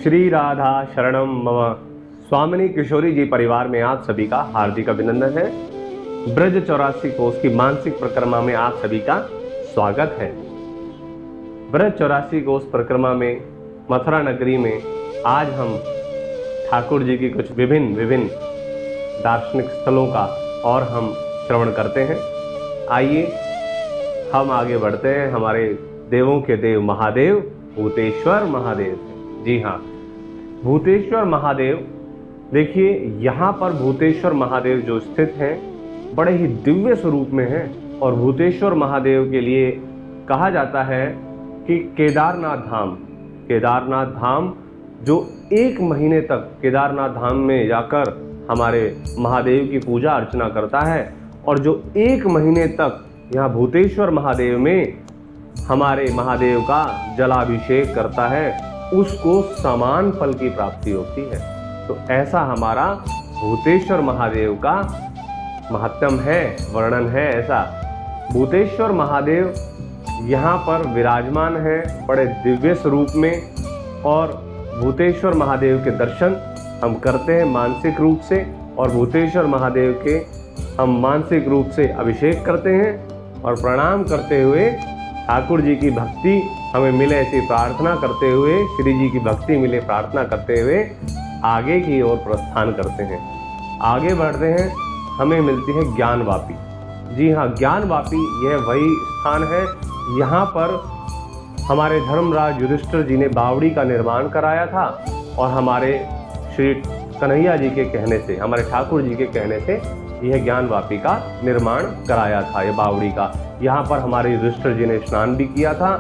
श्री राधा शरणम मम। स्वामिनी किशोरी जी परिवार में आप सभी का हार्दिक अभिनंदन है। ब्रज 84 कोष की मानसिक परिक्रमा में आप सभी का स्वागत है। ब्रज 84 कोष परिक्रमा में मथुरा नगरी में आज हम ठाकुर जी की कुछ विभिन्न दार्शनिक स्थलों का और हम श्रवण करते हैं। आइए हम आगे बढ़ते हैं हमारे देवों के देव महादेव भूतेश्वर महादेव। जी हाँ, भूतेश्वर महादेव, देखिए यहाँ पर भूतेश्वर महादेव जो स्थित हैं बड़े ही दिव्य स्वरूप में हैं। और भूतेश्वर महादेव के लिए कहा जाता है कि केदारनाथ धाम जो 1 महीने तक केदारनाथ धाम में जाकर हमारे महादेव की पूजा अर्चना करता है और जो 1 महीने तक यहाँ भूतेश्वर महादेव में हमारे महादेव का जलाभिषेक करता है, उसको समान फल की प्राप्ति होती है। तो ऐसा हमारा भूतेश्वर महादेव का महत्तम है, वर्णन है। ऐसा भूतेश्वर महादेव यहाँ पर विराजमान है बड़े दिव्य स्वरूप में। और भूतेश्वर महादेव के दर्शन हम करते हैं मानसिक रूप से, और भूतेश्वर महादेव के हम मानसिक रूप से अभिषेक करते हैं और प्रणाम करते हुए ठाकुर जी की भक्ति हमें मिले ऐसी प्रार्थना करते हुए, श्री जी की भक्ति मिले प्रार्थना करते हुए आगे की ओर प्रस्थान करते हैं। आगे बढ़ते हैं, हमें मिलती है ज्ञानवापी। जी हाँ, ज्ञानवापी यह वही स्थान है। यहाँ पर हमारे धर्मराज युधिष्ठिर जी ने बावड़ी का निर्माण कराया था और हमारे श्री कन्हैया जी के कहने से, हमारे ठाकुर जी के कहने से यह ज्ञानवापी का निर्माण कराया था, यह बावड़ी का। यहाँ पर हमारे युधिष्ठिर जी ने स्नान भी किया था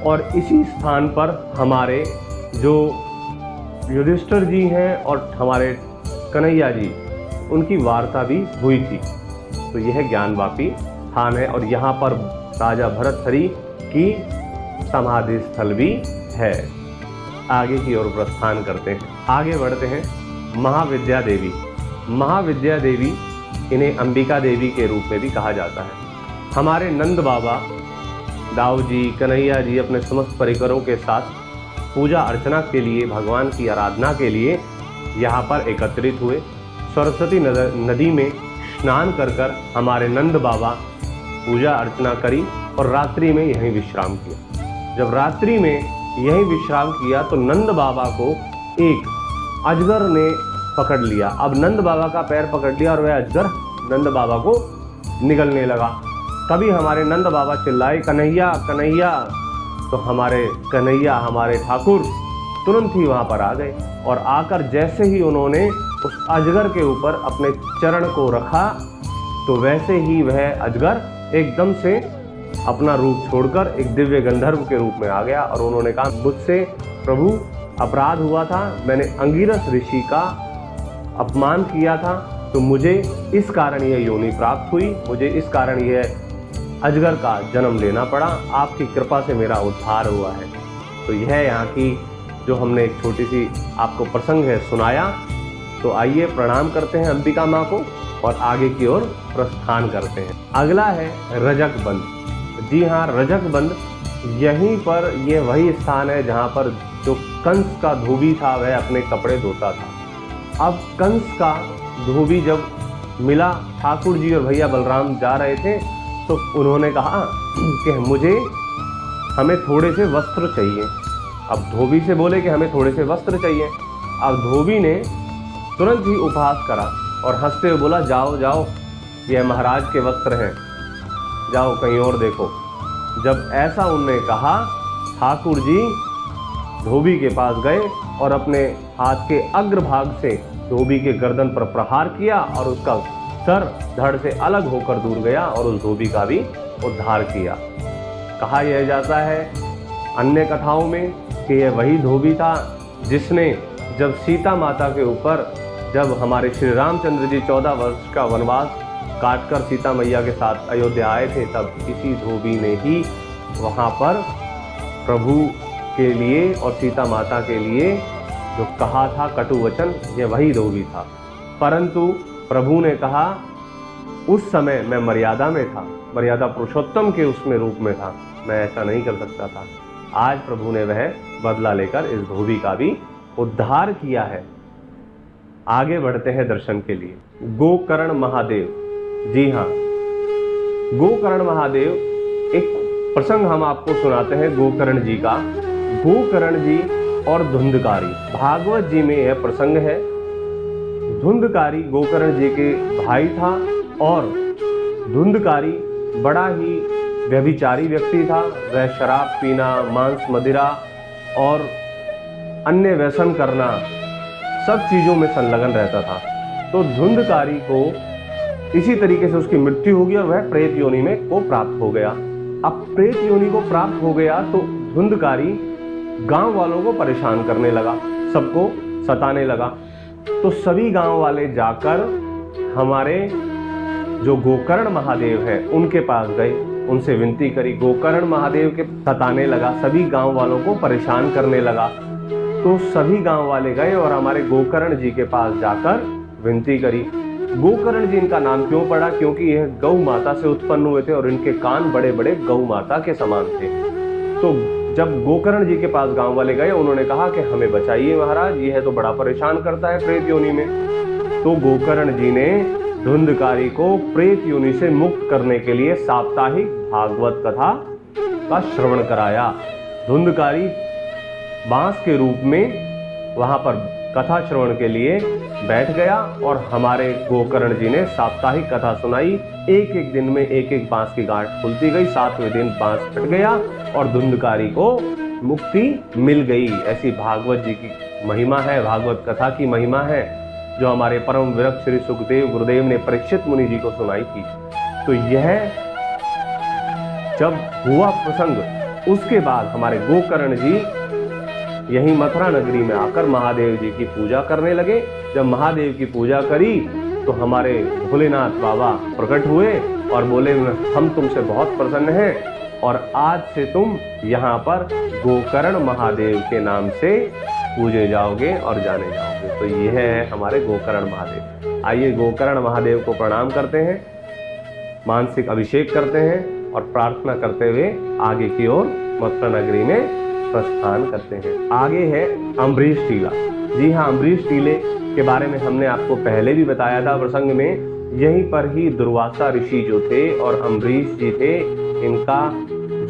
और इसी स्थान पर हमारे जो युधिष्ठिर जी हैं और हमारे कन्हैया जी, उनकी वार्ता भी हुई थी। तो यह ज्ञानवापी स्थान है और यहाँ पर राजा भरतहरि की समाधि स्थल भी है। आगे की ओर प्रस्थान करते हैं, आगे बढ़ते हैं। महाविद्या देवी, महाविद्या देवी, इन्हें अंबिका देवी के रूप में भी कहा जाता है। हमारे नंद बाबा दाऊ जी, कन्हैया जी अपने समस्त परिकरों के साथ पूजा अर्चना के लिए, भगवान की आराधना के लिए यहाँ पर एकत्रित हुए। सरस्वती नदी में स्नान कर हमारे नंद बाबा पूजा अर्चना करी और रात्रि में यहीं विश्राम किया। जब रात्रि में यहीं विश्राम किया तो नंद बाबा को एक अजगर ने पकड़ लिया। अब नंद बाबा का पैर पकड़ लिया और वह अजगर नंद बाबा को निगलने लगा। तभी हमारे नंद बाबा चिल्लाए, कन्हैया कन्हैया। तो हमारे कन्हैया, हमारे ठाकुर तुरंत ही वहाँ पर आ गए और आकर जैसे ही उन्होंने उस अजगर के ऊपर अपने चरण को रखा तो वैसे ही वह अजगर एकदम से अपना रूप छोड़कर एक दिव्य गंधर्व के रूप में आ गया। और उन्होंने कहा, मुझसे प्रभु अपराध हुआ था, मैंने अंगिरस ऋषि का अपमान किया था, तो मुझे इस कारण यह योनि प्राप्त हुई, मुझे इस कारण यह अजगर का जन्म लेना पड़ा। आपकी कृपा से मेरा उद्धार हुआ है। तो यह यहाँ की जो हमने एक छोटी सी आपको प्रसंग है सुनाया। तो आइए प्रणाम करते हैं अंबिका माँ को और आगे की ओर प्रस्थान करते हैं। अगला है रजक बंध। जी हाँ, रजक बंध, यहीं पर यह वही स्थान है जहाँ पर जो कंस का धोबी था वह अपने कपड़े धोता था। अब कंस का धोबी जब मिला, ठाकुर जी और भैया बलराम जा रहे थे, तो उन्होंने कहा कि हमें थोड़े से वस्त्र चाहिए। अब धोबी से बोले कि हमें थोड़े से वस्त्र चाहिए। अब धोबी ने तुरंत ही उपहास करा और हंसते हुए बोला, जाओ जाओ, यह महाराज के वस्त्र हैं, जाओ कहीं और देखो। जब ऐसा उनने कहा, ठाकुर जी धोबी के पास गए और अपने हाथ के अग्रभाग से धोबी के गर्दन पर प्रहार किया और उसका सर धड़ से अलग होकर दूर गया और उस धोबी का भी उद्धार किया। कहा यह जाता है अन्य कथाओं में कि यह वही धोबी था जिसने जब सीता माता के ऊपर, जब हमारे श्री रामचंद्र जी 14 वर्ष का वनवास काटकर सीता मैया के साथ अयोध्या आए थे, तब इसी धोबी ने ही वहाँ पर प्रभु के लिए और सीता माता के लिए जो कहा था कटु वचन, यह वही धोबी था। परंतु प्रभु ने कहा, उस समय मैं मर्यादा में था, मर्यादा पुरुषोत्तम के उसमें रूप में था, मैं ऐसा नहीं कर सकता था। आज प्रभु ने वह बदला लेकर इस धोबी का भी उद्धार किया है। आगे बढ़ते हैं दर्शन के लिए। गोकर्ण महादेव, जी हाँ, गोकर्ण महादेव, एक प्रसंग हम आपको सुनाते हैं गोकर्ण जी का। गोकर्ण जी और धुंधकारी, भागवत जी में यह प्रसंग है। धुंधकारी गोकर्ण जी के भाई था और धुंधकारी बड़ा ही व्यभिचारी व्यक्ति था। वह शराब पीना, मांस मदिरा और अन्य व्यसन करना, सब चीजों में संलग्न रहता था। तो धुंधकारी को इसी तरीके से उसकी मृत्यु हो गई और वह प्रेत योनि में को प्राप्त हो गया। अब प्रेत योनि को प्राप्त हो गया तो धुंधकारी गांव वालों को परेशान करने लगा, सबको सताने लगा। तो सभी गांव वाले जाकर हमारे जो गोकर्ण महादेव हैं उनके पास गए, उनसे विनती करी। गोकर्ण महादेव के सताने लगा, सभी गांव वालों को परेशान करने लगा। तो सभी गांव वाले गए और हमारे गोकर्ण जी के पास जाकर विनती करी। गोकर्ण जी इनका नाम क्यों पड़ा? क्योंकि यह गौ माता से उत्पन्न हुए थे और इनके कान बड़े बड़े गौ माता के समान थे। तो जब गोकर्ण जी के पास गांव वाले गए, उन्होंने कहा कि हमें बचाइए महाराज, यह तो बड़ा परेशान करता है प्रेत योनि में। तो गोकर्ण जी ने धुंधकारी को प्रेत योनि से मुक्त करने के लिए साप्ताहिक भागवत कथा का श्रवण कराया। धुंधकारी बांस के रूप में वहां पर कथा श्रवण के लिए बैठ गया और हमारे गोकर्ण जी ने साप्ताहिक कथा सुनाई। एक एक दिन में एक एक बांस की गांठ खुलती गई, 7वें दिन बांस फट गया और धुंधकारी को मुक्ति मिल गई। ऐसी भागवत जी की महिमा है, भागवत कथा की महिमा है, जो हमारे परम विरक्त श्री सुखदेव गुरुदेव ने परीक्षित मुनि जी को सुनाई थी। तो यह जब हुआ प्रसंग, उसके बाद हमारे गोकर्ण जी यहीं मथुरा नगरी में आकर महादेव जी की पूजा करने लगे। जब महादेव की पूजा करी तो हमारे भोलेनाथ बाबा प्रकट हुए और बोले, हम तुमसे बहुत प्रसन्न हैं और आज से तुम यहाँ पर गोकर्ण महादेव के नाम से पूजे जाओगे और जाने जाओगे। तो यह है हमारे गोकर्ण महादेव। आइए गोकर्ण महादेव को प्रणाम करते हैं, मानसिक अभिषेक करते हैं और प्रार्थना करते हुए आगे की ओर मथुरा नगरी में प्रस्थान करते हैं। आगे है अम्बरीश टीला। जी हाँ, अम्बरीश टीले के बारे में हमने आपको पहले भी बताया था प्रसंग में। यहीं पर ही दुर्वासा ऋषि जो थे और अम्बरीश जी थे, इनका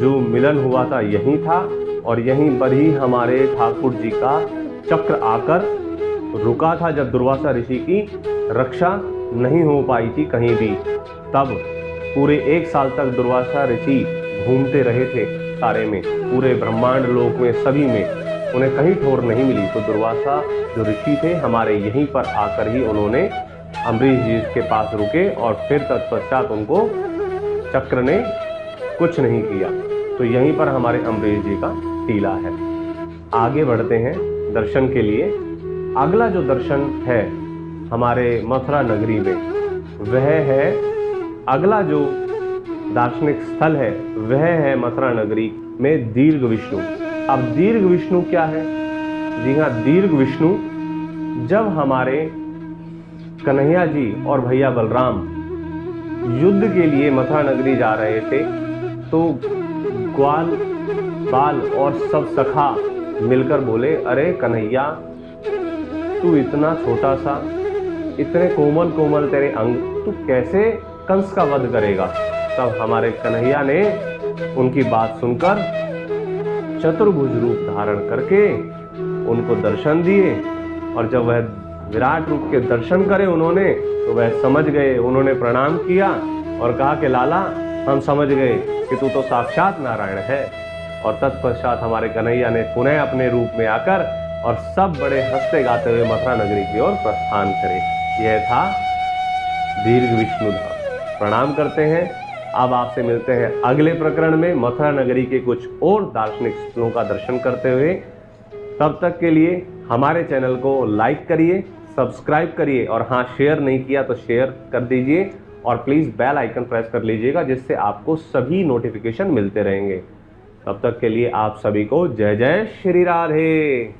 जो मिलन हुआ था यहीं था और यहीं पर ही हमारे ठाकुर जी का चक्र आकर रुका था। जब दुर्वासा ऋषि की रक्षा नहीं हो पाई थी कहीं भी, तब पूरे 1 साल तक दुर्वासा ऋषि घूमते रहे थे सारे में, पूरे ब्रह्मांड लोक में, सभी में उन्हें कहीं ठोर नहीं मिली। तो दुर्वासा जो ऋषि थे हमारे यहीं पर आकर ही उन्होंने अम्बरीश जी के पास रुके और फिर तत्पश्चात उनको चक्र ने कुछ नहीं किया। तो यहीं पर हमारे अम्बरीश जी का टीला है। आगे बढ़ते हैं दर्शन के लिए। अगला जो दर्शन है हमारे मथुरा नगरी में, वह है अगला जो दार्शनिक स्थल है, वह है मथुरा नगरी में दीर्घ विष्णु। अब दीर्घ विष्णु क्या है? जी हाँ, दीर्घ विष्णु जब हमारे कन्हैया जी और भैया बलराम युद्ध के लिए मथुरा नगरी जा रहे थे, तो ग्वाल बाल और सब सखा मिलकर बोले, अरे कन्हैया, तू इतना छोटा सा, इतने कोमल कोमल तेरे अंग, तू कैसे कंस का वध करेगा? तब हमारे कन्हैया ने उनकी बात सुनकर चतुर्भुज रूप धारण करके उनको दर्शन दिए। और जब वह विराट रूप के दर्शन करे उन्होंने, तो वह समझ गए, उन्होंने प्रणाम किया और कहा कि लाला, हम समझ गए कि तू तो साक्षात नारायण है। और तत्पश्चात हमारे कन्हैया ने पुनः अपने रूप में आकर और सब बड़े हंसते गाते हुए मथुरा नगरी की ओर प्रस्थान करे। यह था दीर्घ विष्णु धाम। प्रणाम करते हैं। अब आपसे मिलते हैं अगले प्रकरण में, मथुरा नगरी के कुछ और दार्शनिक स्थलों का दर्शन करते हुए। तब तक के लिए हमारे चैनल को लाइक करिए, सब्सक्राइब करिए और हाँ, शेयर नहीं किया तो शेयर कर दीजिए और प्लीज़ बेल आइकन प्रेस कर लीजिएगा, जिससे आपको सभी नोटिफिकेशन मिलते रहेंगे। तब तक के लिए आप सभी को जय जय श्री राधे।